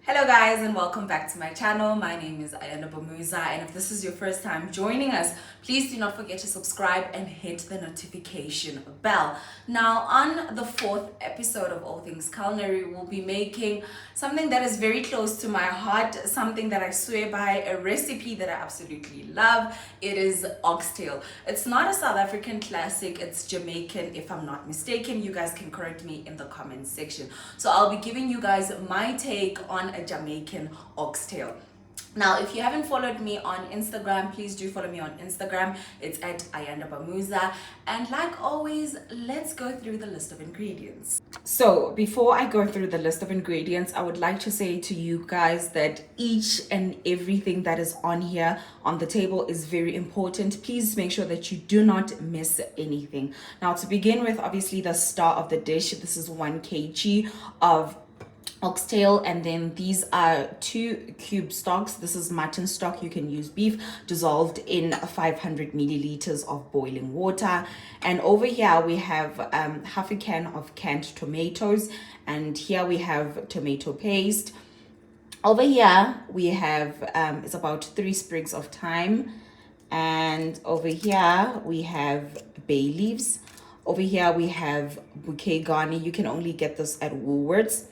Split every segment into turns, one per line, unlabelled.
Hello guys and welcome back to my channel. My name is Ayanda Bamuza, and if this is your first time joining us, please do not forget to subscribe and hit the notification bell. Now on the fourth episode of All Things Culinary, we'll be making something that is very close to my heart, something that I swear by, a recipe that I absolutely love. It is oxtail. It's not a South African classic, it's Jamaican if I'm not mistaken. You guys can correct me in the comment section. So I'll be giving you guys my take on a Jamaican oxtail. Now, if you haven't followed me on Instagram, please do follow me on Instagram. It's at Ayanda Bamuza. And like always, let's go through the list of ingredients. So before I go through the list of ingredients, I would like to say to you guys that each and everything that is on here on the table is very important. Please make sure that you do not miss anything. Now, to begin with, obviously the star of the dish, this is 1 kg of oxtail, and then these are 2 cube stocks. This is mutton stock, you can use beef, dissolved in 500 milliliters of boiling water. And over here we have half a can of canned tomatoes, and here we have tomato paste. Over here we have it's about 3 sprigs of thyme, and over here we have bay leaves. Over here we have bouquet garni. You can only get this at Woolworths.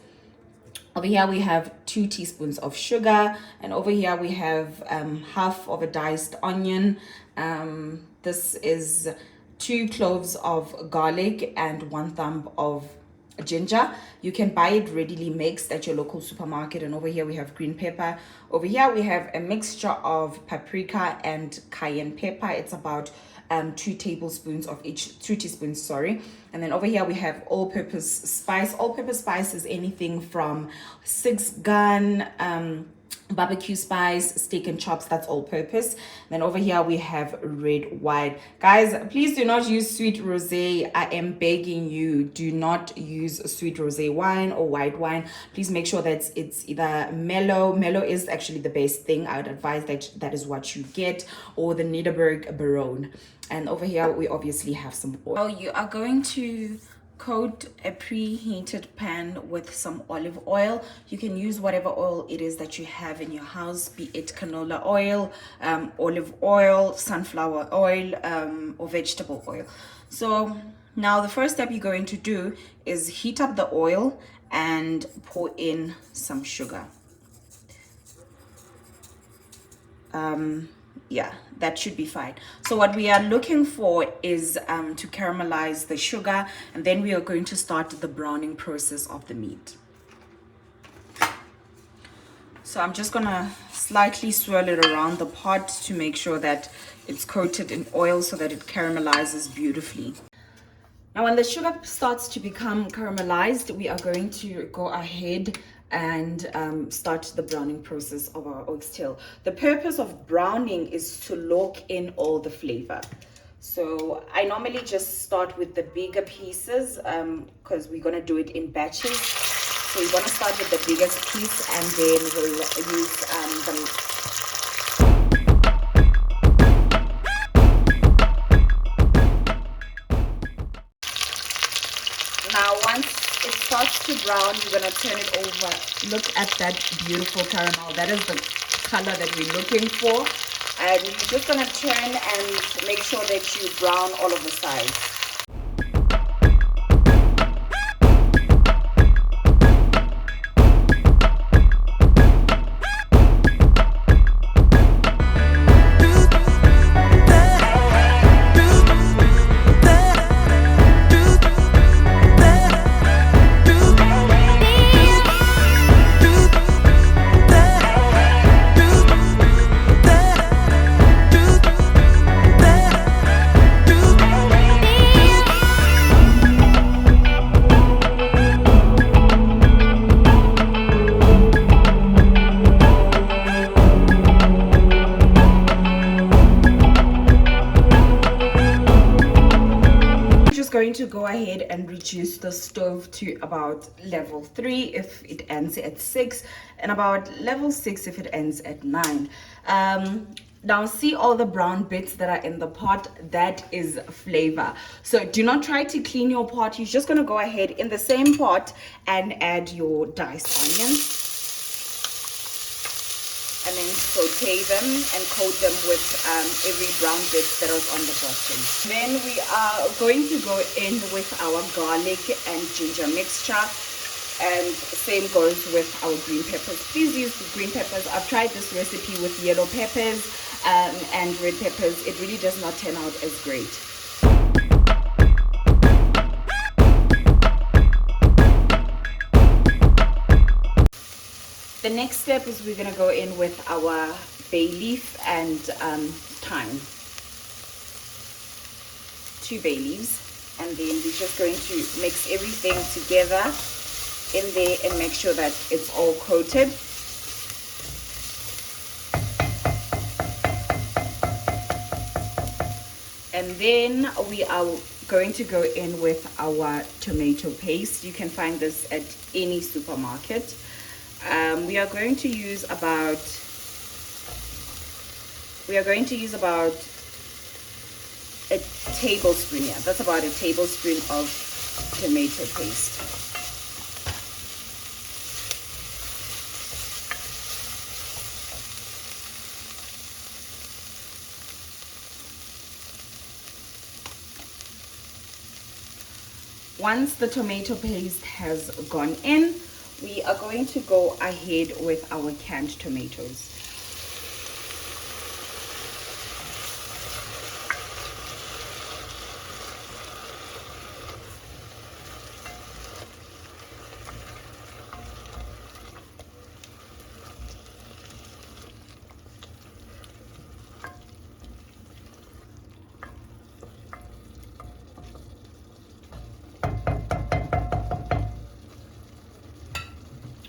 Over here we have 2 teaspoons of sugar, and over here we have half of a diced onion. This is 2 cloves of garlic and 1 thumb of ginger. You can buy it readily mixed at your local supermarket. And over here we have green pepper. Over here we have a mixture of paprika and cayenne pepper. It's about 2 tablespoons of each, 2 teaspoons, sorry. And then over here we have all-purpose spice. All-purpose spice is anything from 6 gun, barbecue spice, steak and chops, that's all purpose. Then over here we have red wine. Guys, please do not use sweet rosé. I am begging you, do not use sweet rosé wine or white wine. Please make sure that it's either mellow. Mellow is actually the best thing. I would advise that is what you get, or the Nederburg Baron. And over here we obviously have some oil. Well, you are going to coat a preheated pan with some olive oil. You can use whatever oil it is that you have in your house, be it canola oil, olive oil, sunflower oil, or vegetable oil. So now the first step you're going to do is heat up the oil and pour in some sugar. Yeah, that should be fine. So what we are looking for is to caramelize the sugar, and then we are going to start the browning process of the meat. So I'm just gonna slightly swirl it around the pot to make sure that it's coated in oil so that it caramelizes beautifully. Now when the sugar starts to become caramelized, we are going to go ahead and start the browning process of our oxtail. The purpose of browning is to lock in all the flavor. So I normally just start with the bigger pieces because we're going to do it in batches. So we're going to start with the biggest piece, and then we'll use Now once it starts to brown, you're going to turn it over. Look at that beautiful caramel. That is the color that we're looking for. And you're just going to turn and make sure that you brown all of the sides. Going to go ahead and reduce the stove to about level 3 if it ends at 6, and about level 6 if it ends at 9. Now see all the brown bits that are in the pot, that is flavor. So do not try to clean your pot. You're just going to go ahead in the same pot and add your diced onions. saute them and coat them with every brown bit that was on the bottom. Then we are going to go in with our garlic and ginger mixture, and same goes with our green peppers. Please use the green peppers. I've tried this recipe with yellow peppers and red peppers. It really does not turn out as great. The next step is we're going to go in with our bay leaf and thyme. 2 bay leaves. And then we're just going to mix everything together in there and make sure that it's all coated. And then we are going to go in with our tomato paste. You can find this at any supermarket. We are going to use about a tablespoon. Yeah, that's about a tablespoon of tomato paste. Once the tomato paste has gone in, we are going to go ahead with our canned tomatoes.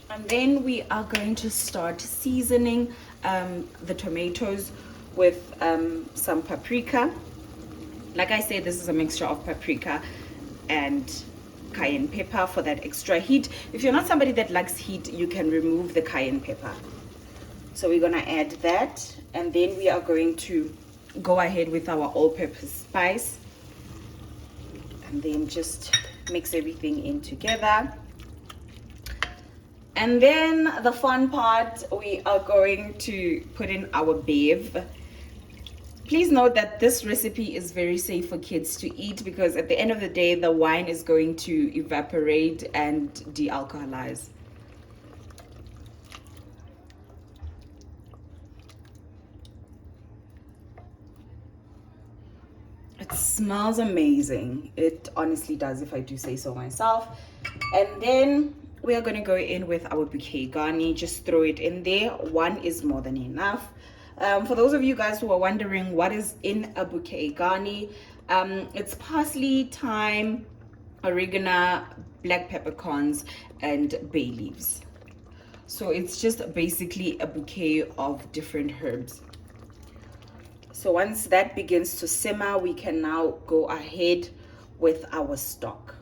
And then we are going to start seasoning the tomatoes with some paprika. Like I said, this is a mixture of paprika and cayenne pepper for that extra heat. If you're not somebody that likes heat, you can remove the cayenne pepper. So we're gonna add that, and then we are going to go ahead with our all-purpose spice, and then just mix everything in together. And then the fun part, we are going to put in our bev. Please note that this recipe is very safe for kids to eat, because at the end of the day, the wine is going to evaporate and de-alcoholize. It smells amazing. It honestly does, if I do say so myself. And then we are going to go in with our bouquet garni. Just throw it in there. 1 is more than enough. For those of you guys who are wondering what is in a bouquet garni, it's parsley, thyme, oregano, black peppercorns, and bay leaves. So it's just basically a bouquet of different herbs. So once that begins to simmer, we can now go ahead with our stock.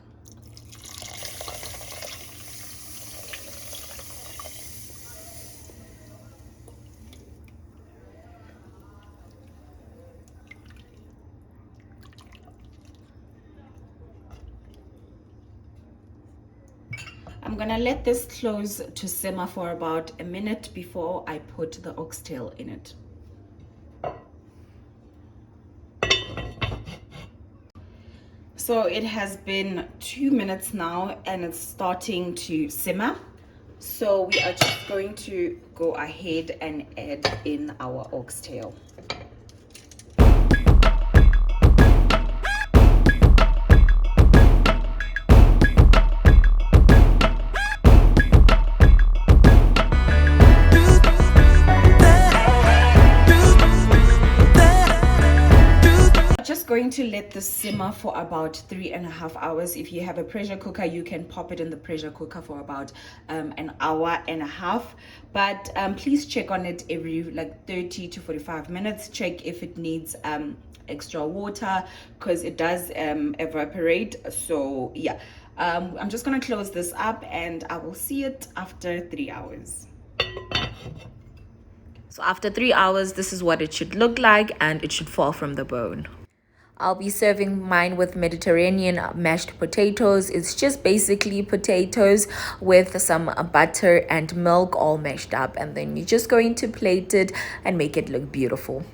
I'm gonna let this close to simmer for about a minute before I put the oxtail in it. So it has been 2 minutes now and it's starting to simmer. So we are just going to go ahead and add in our oxtail. Going to let this simmer for about 3.5 hours. If you have a pressure cooker, you can pop it in the pressure cooker for about an hour and a half, but please check on it every like 30 to 45 minutes. Check if it needs extra water, because it does evaporate. So yeah, I'm just gonna close this up and I will see it after 3 hours. So after 3 hours, this is what it should look like, and it should fall from the bone. I'll be serving mine with Mediterranean mashed potatoes. It's just basically potatoes with some butter and milk all mashed up, and then you're just going to plate it and make it look beautiful.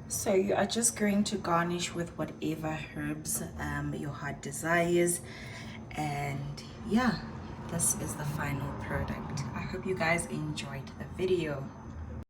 So you are just going to garnish with whatever herbs your heart desires, and yeah, this is the final product. I hope you guys enjoyed the video.